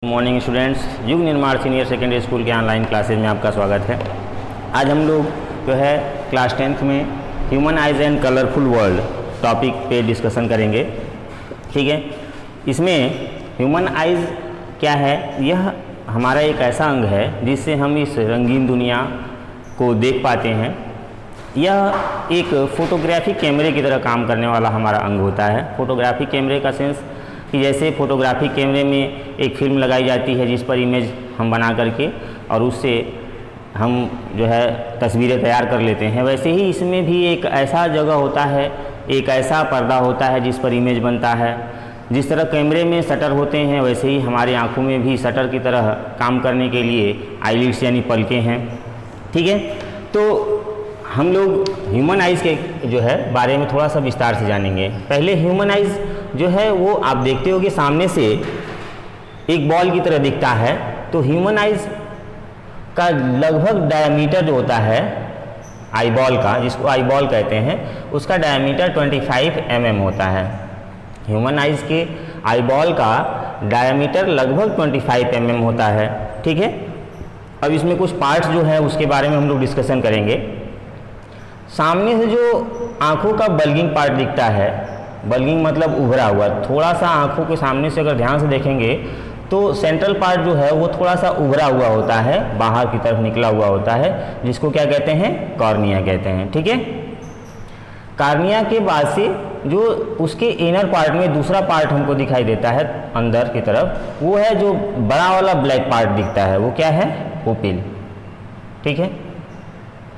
Morning students, युग निर्माण senior secondary school के ऑनलाइन क्लासेज में आपका स्वागत है। आज हम लोग जो है क्लास 10th में human eyes and colourful world topic पे डिस्कशन करेंगे। ठीक है, इसमें ह्यूमन आइज क्या है? यह हमारा एक ऐसा अंग है जिससे हम इस रंगीन दुनिया को देख पाते हैं। यह एक फोटोग्राफी कैमरे की तरह काम करने वाला हमारा अंग होता है। फोटोग्राफी कैमरे का सेंस कि जैसे फोटोग्राफी कैमरे में एक फिल्म लगाई जाती है जिस पर इमेज हम बना करके और उससे हम जो है तस्वीरें तैयार कर लेते हैं, वैसे ही इसमें भी एक ऐसा जगह होता है, एक ऐसा पर्दा होता है जिस पर इमेज बनता है। जिस तरह कैमरे में शटर होते हैं वैसे ही हमारी आँखों में भी शटर की तरह काम करने के लिए आईलिड्स यानी पलकें हैं। ठीक है, तो हम लोग ह्यूमन आइज़ के जो है बारे में थोड़ा सा विस्तार से जानेंगे। पहले ह्यूमन आइज़ जो है वो आप देखते हो कि सामने से एक बॉल की तरह दिखता है। तो ह्यूमन आइज़ का लगभग डायमीटर जो होता है आई बॉल का, जिसको आई बॉल कहते हैं, उसका डायमीटर 25 mm होता है। ह्यूमन आइज़ के आई बॉल का डायमीटर लगभग 25 mm होता है। ठीक है, अब इसमें कुछ पार्ट्स जो है उसके बारे में हम लोग डिस्कशन करेंगे। सामने से जो आँखों का बल्गिंग पार्ट दिखता है, बल्गिंग मतलब उभरा हुआ, थोड़ा सा आँखों के सामने से अगर ध्यान से देखेंगे तो सेंट्रल पार्ट जो है वो थोड़ा सा उभरा हुआ होता है, बाहर की तरफ निकला हुआ होता है, जिसको क्या कहते हैं? कॉर्निया कहते हैं। ठीक है, कॉर्निया के बाद से जो उसके इनर पार्ट में दूसरा पार्ट हमको दिखाई देता है अंदर की तरफ, वो है जो बड़ा वाला ब्लैक पार्ट दिखता है, वो क्या है? पुपिल। ठीक है,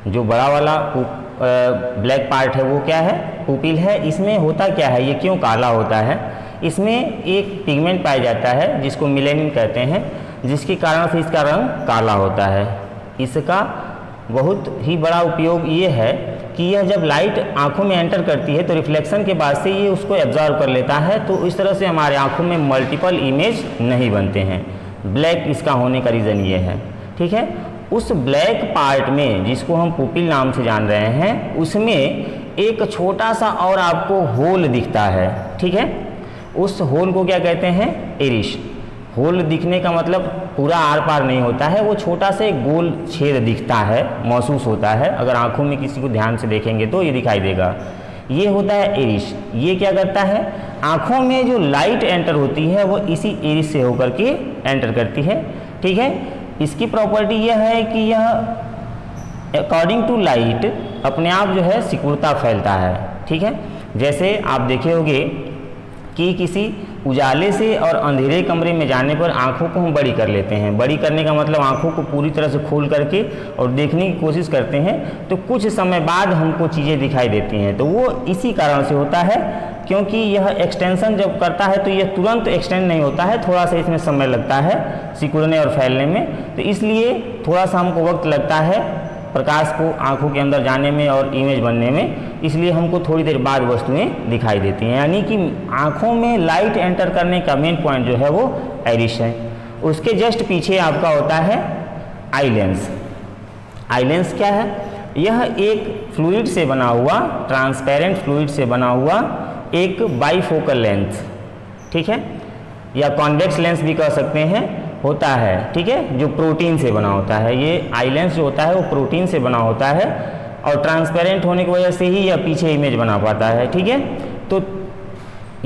जो बड़ा वाला ब्लैक पार्ट है वो क्या है? पुपिल है। इसमें होता क्या है, ये क्यों काला होता है? इसमें एक पिगमेंट पाया जाता है जिसको मेलेनिन कहते हैं, जिसके कारण से इसका रंग काला होता है। इसका बहुत ही बड़ा उपयोग ये है कि यह जब लाइट आँखों में एंटर करती है तो रिफ्लेक्शन के बाद से ये उसको एब्जॉर्व कर लेता है, तो इस तरह से हमारे आँखों में मल्टीपल इमेज नहीं बनते हैं। ब्लैक इसका होने का रीज़न ये है। ठीक है, उस ब्लैक पार्ट में जिसको हम पुपिल नाम से जान रहे हैं, उसमें एक छोटा सा और आपको होल दिखता है। ठीक है, उस होल को क्या कहते हैं? इरिश। होल दिखने का मतलब पूरा आर पार नहीं होता है, वो छोटा सा एक गोल छेद दिखता है, महसूस होता है। अगर आंखों में किसी को ध्यान से देखेंगे तो ये दिखाई देगा, ये होता है इरिश। ये क्या करता है? आँखों में जो लाइट एंटर होती है वो इसी इरिश से होकर के एंटर करती है। ठीक है, इसकी प्रॉपर्टी यह है कि यह अकॉर्डिंग टू लाइट अपने आप जो है सिकुड़ता फैलता है। ठीक है, जैसे आप देखे होंगे कि किसी उजाले से और अंधेरे कमरे में जाने पर आँखों को हम बड़ी कर लेते हैं। बड़ी करने का मतलब आँखों को पूरी तरह से खोल करके और देखने की कोशिश करते हैं, तो कुछ समय बाद हमको चीज़ें दिखाई देती हैं। तो वो इसी कारण से होता है, क्योंकि यह एक्सटेंशन जब करता है तो यह तुरंत एक्सटेंड नहीं होता है, थोड़ा सा इसमें समय लगता है सिकुड़ने और फैलने में। तो इसलिए थोड़ा सा हमको वक्त लगता है प्रकाश को आँखों के अंदर जाने में और इमेज बनने में, इसलिए हमको थोड़ी देर बाद वस्तुएं दिखाई देती हैं। यानी कि आँखों में लाइट एंटर करने का मेन पॉइंट जो है वो आइरिश है। उसके जस्ट पीछे आपका होता है आई लेंस। आई लेंस क्या है? यह एक फ्लूइड से बना हुआ, ट्रांसपेरेंट फ्लूइड से बना हुआ एक बाईफोकल लेंस, ठीक है, या कॉन्वेक्स लेंस भी कह सकते हैं, होता है। ठीक है, जो प्रोटीन से बना होता है। ये आई लेंस जो होता है वो प्रोटीन से बना होता है और ट्रांसपेरेंट होने की वजह से ही यह पीछे इमेज बना पाता है। ठीक है, तो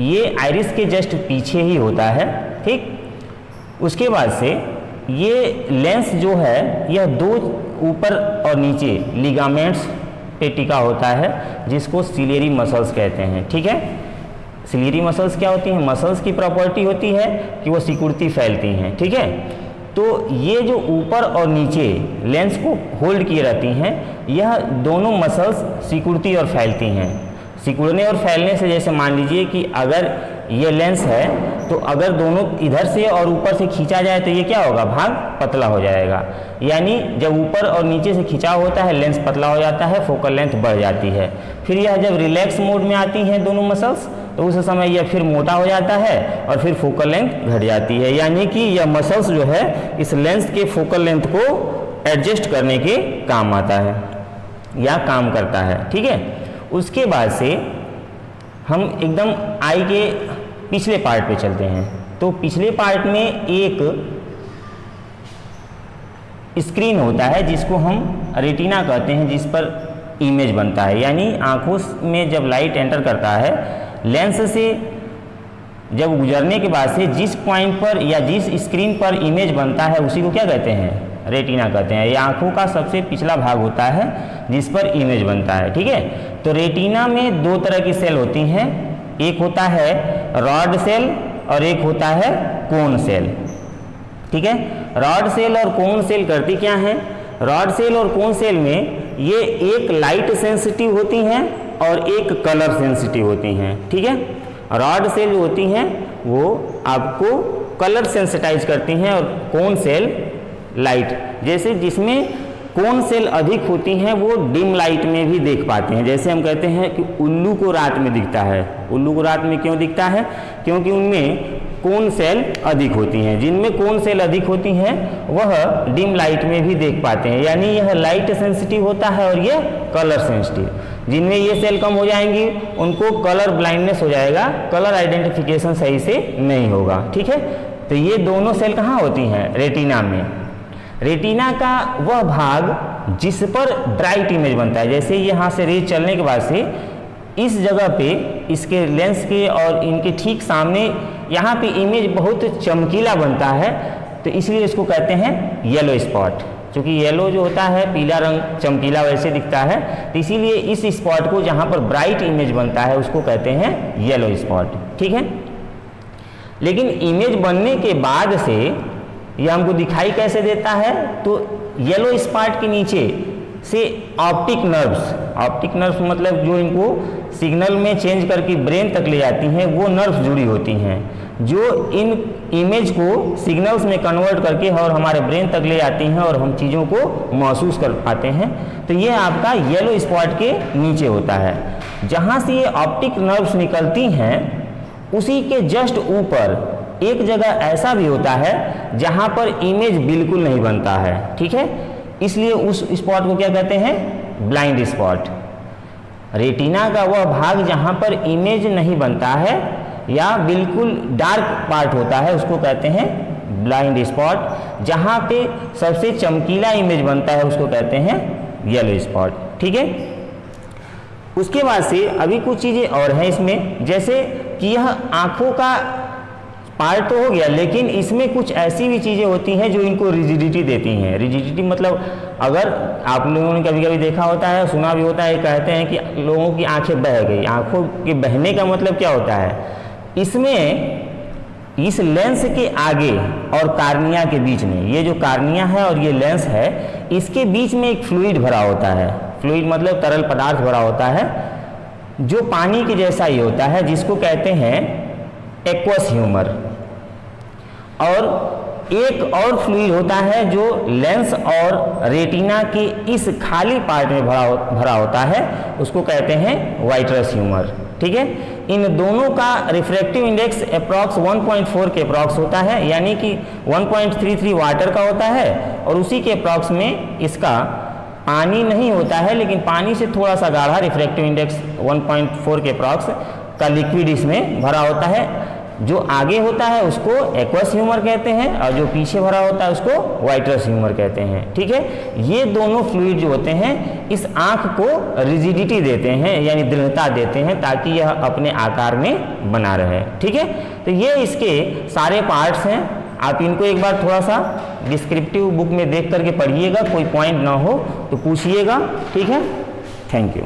ये आइरिस के जस्ट पीछे ही होता है। ठीक, उसके बाद से ये लेंस जो है यह दो ऊपर और नीचे लिगामेंट्स पे टिका होता है, जिसको सिलियरी मसल्स कहते हैं। ठीक है, सिलियरी मसल्स क्या होती हैं? मसल्स की प्रॉपर्टी होती है कि वो सिकुड़ती फैलती हैं। ठीक है, तो ये जो ऊपर और नीचे लेंस को होल्ड किए रहती हैं, यह दोनों मसल्स सिकुड़ती और फैलती हैं। सिकुड़ने और फैलने से जैसे मान लीजिए कि अगर ये लेंस है तो अगर दोनों इधर से और ऊपर से खींचा जाए तो ये क्या होगा? भाग पतला हो जाएगा। यानी जब ऊपर और नीचे से खिंचाव होता है लेंस पतला हो जाता है, फोकल लेंथ बढ़ जाती है। फिर यह जब रिलैक्स मोड में आती हैं दोनों मसल्स तो उस समय यह फिर मोटा हो जाता है और फिर फोकल लेंथ घट जाती है। यानी कि यह मसल्स जो है इस लेंस के फोकल लेंथ को एडजस्ट करने के काम आता है या काम करता है। ठीक है, उसके बाद से हम एकदम आई के पिछले पार्ट पे चलते हैं। तो पिछले पार्ट में एक स्क्रीन होता है जिसको हम रेटिना कहते हैं, जिस पर इमेज बनता है। यानी आँखों में जब लाइट एंटर करता है, लेंस से जब गुजरने के बाद से जिस पॉइंट पर या जिस स्क्रीन पर इमेज बनता है उसी को क्या कहते हैं? रेटिना कहते हैं। ये आँखों का सबसे पिछला भाग होता है जिस पर इमेज बनता है, ठीक है। तो रेटिना में दो तरह की सेल होती हैं, एक होता है रॉड सेल और एक होता है कोन सेल, ठीक है। रॉड सेल और कोन सेल करती क्या है? रॉड सेल और कोन सेल में ये एक लाइट सेंसिटिव होती हैं और एक कलर सेंसिटिव होती हैं, ठीक है। रॉड सेल जो होती हैं वो आपको कलर सेंसिटाइज करती हैं और कोन सेल लाइट। जैसे जिसमें कोन सेल अधिक होती हैं वो डिम लाइट में भी देख पाते हैं। जैसे हम कहते हैं कि उल्लू को रात में दिखता है। उल्लू को रात में क्यों दिखता है? क्योंकि उनमें कोन सेल अधिक होती हैं। जिनमें कोन सेल अधिक होती हैं वह डिम लाइट में भी देख पाते हैं। यानी यह लाइट सेंसिटिव होता है और यह कलर सेंसिटिव। जिनमें ये सेल कम हो जाएंगी उनको कलर ब्लाइंडनेस हो जाएगा, कलर आइडेंटिफिकेशन सही से नहीं होगा, ठीक है। तो ये दोनों सेल कहाँ होती हैं? रेटिना में। रेटिना का वह भाग जिस पर ब्राइट इमेज बनता है, जैसे यहाँ से रेज चलने के बाद से इस जगह पे इसके लेंस के और इनके ठीक सामने यहाँ पे इमेज बहुत चमकीला बनता है, तो इसलिए इसको कहते हैं येलो स्पॉट। क्योंकि येलो जो होता है पीला रंग चमकीला वैसे दिखता है, तो इसीलिए इस स्पॉट को जहाँ पर ब्राइट इमेज बनता है उसको कहते हैं येलो स्पॉट, ठीक है। लेकिन इमेज बनने के बाद से यह हमको दिखाई कैसे देता है? तो येलो स्पॉट के नीचे से ऑप्टिक नर्व्स मतलब जो इनको सिग्नल में चेंज करके ब्रेन तक ले जाती हैं, वो नर्व्स जुड़ी होती हैं जो इन इमेज को सिग्नल्स में कन्वर्ट करके और हमारे ब्रेन तक ले जाती हैं और हम चीज़ों को महसूस कर पाते हैं। तो ये आपका येलो स्पॉट के नीचे होता है। जहाँ से ये ऑप्टिक नर्व्स निकलती हैं उसी के जस्ट ऊपर एक जगह ऐसा भी होता है जहाँ पर इमेज बिल्कुल नहीं बनता है, ठीक है। इसलिए उस स्पॉट को क्या कहते हैं? Blind spot. रेटिना का वह भाग जहाँ पर इमेज नहीं बनता है या बिल्कुल डार्क पार्ट होता है उसको कहते हैं ब्लाइंड स्पॉट। जहाँ पे सबसे चमकीला इमेज बनता है उसको कहते हैं येलो स्पॉट, ठीक है। उसके बाद से अभी कुछ चीज़ें और हैं इसमें, जैसे कि यह आँखों का पार्ट तो हो गया, लेकिन इसमें कुछ ऐसी भी चीज़ें होती हैं जो इनको रिजिडिटी देती हैं। रिजिडिटी मतलब अगर आप लोगों ने कभी कभी देखा होता है, सुना भी होता है, कहते हैं कि लोगों की आंखें बह गई। आंखों के बहने का मतलब क्या होता है? इसमें इस लेंस के आगे और कार्निया के बीच में, ये जो कार्निया है और ये लेंस है, इसके बीच में एक फ्लूइड भरा होता है। फ्लूइड मतलब तरल पदार्थ भरा होता है जो पानी के जैसा ही होता है, जिसको कहते हैं एक्वस ह्यूमर। और एक और फ्लूइड होता है जो लेंस और रेटिना के इस खाली पार्ट में भरा होता है, उसको कहते हैं वाइट्रस ह्यूमर, ठीक है। इन दोनों का रिफ्रैक्टिव इंडेक्स अप्रॉक्स 1.4 के अप्रॉक्स होता है, यानी कि 1.33 वाटर का होता है, और उसी के अप्रॉक्स में इसका पानी नहीं होता है, लेकिन पानी से थोड़ा सा गाढ़ा रिफ्रैक्टिव इंडेक्स 1.4 के अप्रॉक्स का लिक्विड इसमें भरा होता है। जो आगे होता है उसको एक्वस ह्यूमर कहते हैं और जो पीछे भरा होता है उसको वाइट्रस ह्यूमर कहते हैं, ठीक है। ये दोनों फ्लूइड जो होते हैं इस आँख को रिजिडिटी देते हैं, यानी दृढ़ता देते हैं, ताकि यह अपने आकार में बना रहे, ठीक है। तो ये इसके सारे पार्ट्स हैं। आप इनको एक बार थोड़ा सा डिस्क्रिप्टिव बुक में देख करके पढ़िएगा, कोई पॉइंट ना हो तो पूछिएगा, ठीक है। Thank you.